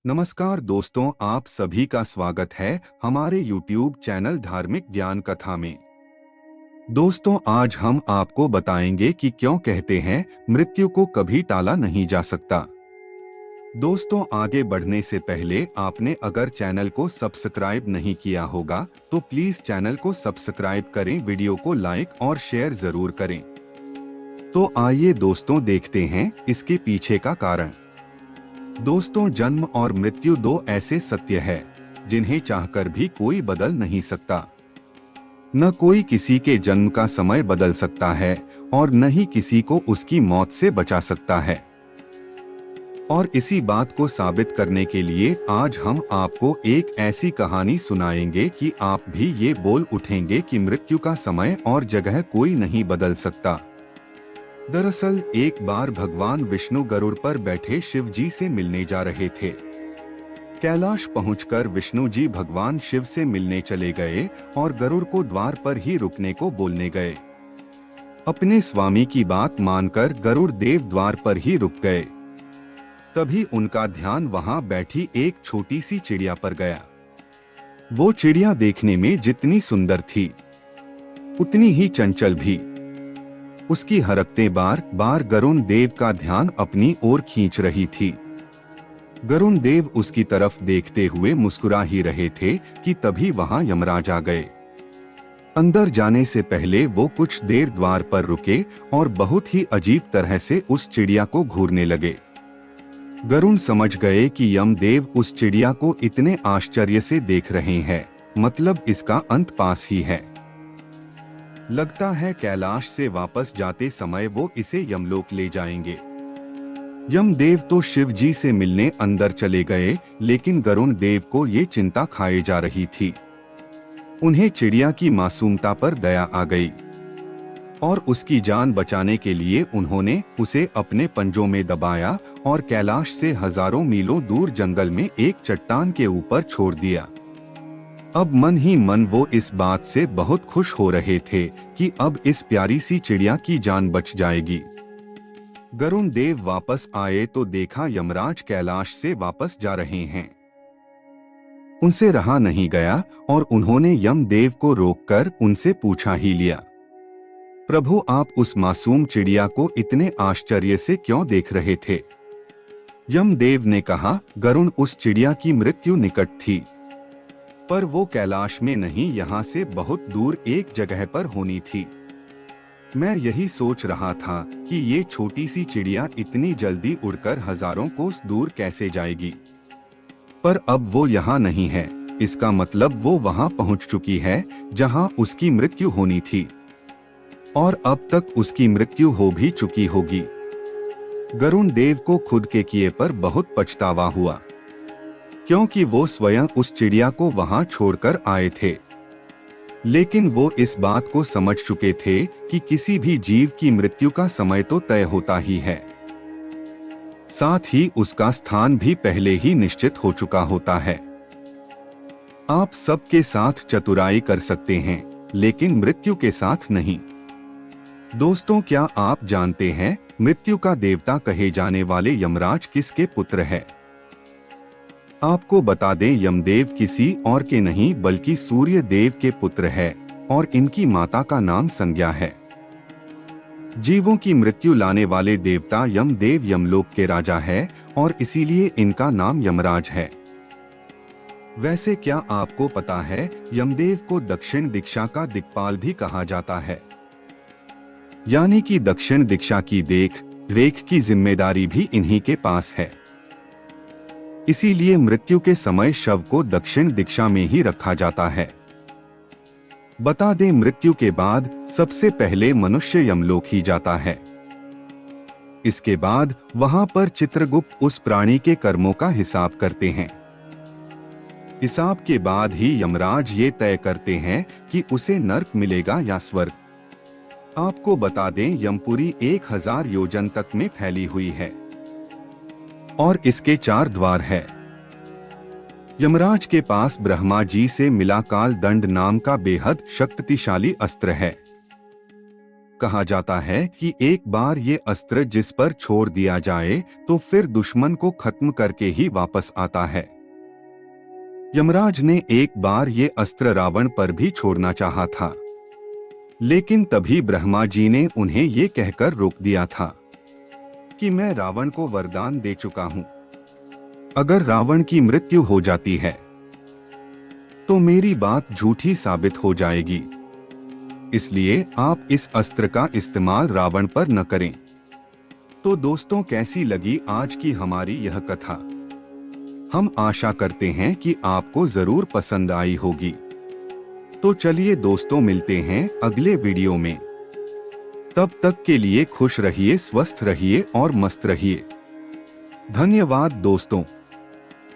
नमस्कार दोस्तों, आप सभी का स्वागत है हमारे YouTube चैनल धार्मिक ज्ञान कथा में। दोस्तों, आज हम आपको बताएंगे कि क्यों कहते हैं मृत्यु को कभी टाला नहीं जा सकता। दोस्तों, आगे बढ़ने से पहले आपने अगर चैनल को सब्सक्राइब नहीं किया होगा तो प्लीज चैनल को सब्सक्राइब करें, वीडियो को लाइक और शेयर जरूर करें। तो आइए दोस्तों देखते हैं इसके पीछे का कारण। दोस्तों, जन्म और मृत्यु दो ऐसे सत्य है जिन्हें चाहकर भी कोई बदल नहीं सकता। न कोई किसी के जन्म का समय बदल सकता है और न ही किसी को उसकी मौत से बचा सकता है। और इसी बात को साबित करने के लिए आज हम आपको एक ऐसी कहानी सुनाएंगे कि आप भी ये बोल उठेंगे कि मृत्यु का समय और जगह कोई नहीं बदल सकता। दरअसल एक बार भगवान विष्णु गरुड़ पर बैठे शिव जी से मिलने जा रहे थे। कैलाश पहुंचकर विष्णु जी भगवान शिव से मिलने चले गए और गरुड़ को द्वार पर ही रुकने को बोलने गए। अपने स्वामी की बात मानकर गरुड़ देव द्वार पर ही रुक गए। तभी उनका ध्यान वहां बैठी एक छोटी सी चिड़िया पर गया। वो चिड़िया देखने में जितनी सुंदर थी उतनी ही चंचल भी। उसकी हरकतें बार बार गरुड़ देव का ध्यान अपनी ओर खींच रही थी। गरुड़ देव उसकी तरफ देखते हुए मुस्कुरा ही रहे थे कि तभी वहां यमराज आ गए। अंदर जाने से पहले वो कुछ देर द्वार पर रुके और बहुत ही अजीब तरह से उस चिड़िया को घूरने लगे। गरुड़ समझ गए कि यमदेव उस चिड़िया को इतने आश्चर्य से देख रहे हैं, मतलब इसका अंत पास ही है। लगता है कैलाश से वापस जाते समय वो इसे यमलोक ले जाएंगे। यमदेव तो शिव जी से मिलने अंदर चले गए, लेकिन गरुड़ देव को ये चिंता खाए जा रही थी। उन्हें चिड़िया की मासूमता पर दया आ गई और उसकी जान बचाने के लिए उन्होंने उसे अपने पंजों में दबाया और कैलाश से हजारों मीलों दूर जंगल में एक चट्टान के ऊपर छोड़ दिया। अब मन ही मन वो इस बात से बहुत खुश हो रहे थे कि अब इस प्यारी सी चिड़िया की जान बच जाएगी। गरुड़ देव वापस आए तो देखा यमराज कैलाश से वापस जा रहे हैं। उनसे रहा नहीं गया और उन्होंने यमदेव को रोककर उनसे पूछा ही लिया, प्रभु, आप उस मासूम चिड़िया को इतने आश्चर्य से क्यों देख रहे थे? यमदेव ने कहा, गरुड़, उस चिड़िया की मृत्यु निकट थी, पर वो कैलाश में नहीं, यहाँ से बहुत दूर एक जगह पर होनी थी। मैं यही सोच रहा था कि ये छोटी सी चिड़िया इतनी जल्दी उड़कर हजारों कोस दूर कैसे जाएगी, पर अब वो यहाँ नहीं है। इसका मतलब वो वहाँ पहुँच चुकी है जहाँ उसकी मृत्यु होनी थी और अब तक उसकी मृत्यु हो भी चुकी होगी। गरुड़ देव को खुद के किए पर बहुत पछतावा हुआ, क्योंकि वो स्वयं उस चिड़िया को वहां छोड़कर आए थे। लेकिन वो इस बात को समझ चुके थे कि किसी भी जीव की मृत्यु का समय तो तय होता ही है, साथ ही उसका स्थान भी पहले ही निश्चित हो चुका होता है। आप सबके साथ चतुराई कर सकते हैं, लेकिन मृत्यु के साथ नहीं। दोस्तों, क्या आप जानते हैं मृत्यु का देवता कहे जाने वाले यमराज किसके पुत्र है? आपको बता दें, यमदेव किसी और के नहीं बल्कि सूर्य देव के पुत्र है और इनकी माता का नाम संज्ञा है। जीवों की मृत्यु लाने वाले देवता यमदेव यमलोक के राजा है और इसीलिए इनका नाम यमराज है। वैसे क्या आपको पता है यमदेव को दक्षिण दिशा का दिक्पाल भी कहा जाता है, यानी कि दक्षिण दिशा की देख रेख की जिम्मेदारी भी इन्हीं के पास है। इसीलिए मृत्यु के समय शव को दक्षिण दिशा में ही रखा जाता है। बता दें, मृत्यु के बाद सबसे पहले मनुष्य यमलोक ही जाता है। इसके बाद वहां पर चित्रगुप्त उस प्राणी के कर्मों का हिसाब करते हैं। हिसाब के बाद ही यमराज ये तय करते हैं कि उसे नर्क मिलेगा या स्वर्ग। आपको बता दें, यमपुरी 1000 योजन तक में फैली हुई है और इसके 4 द्वार है। यमराज के पास ब्रह्मा जी से मिला काल दंड नाम का बेहद शक्तिशाली अस्त्र है। कहा जाता है कि एक बार ये अस्त्र जिस पर छोड़ दिया जाए तो फिर दुश्मन को खत्म करके ही वापस आता है। यमराज ने एक बार ये अस्त्र रावण पर भी छोड़ना चाहा था, लेकिन तभी ब्रह्मा जी ने उन्हें ये कहकर रोक दिया था कि मैं रावण को वरदान दे चुका हूं, अगर रावण की मृत्यु हो जाती है तो मेरी बात झूठी साबित हो जाएगी, इसलिए आप इस अस्त्र का इस्तेमाल रावण पर न करें। तो दोस्तों, कैसी लगी आज की हमारी यह कथा? हम आशा करते हैं कि आपको जरूर पसंद आई होगी। तो चलिए दोस्तों, मिलते हैं अगले वीडियो में। तब तक के लिए खुश रहिए, स्वस्थ रहिए और मस्त रहिए। धन्यवाद दोस्तों।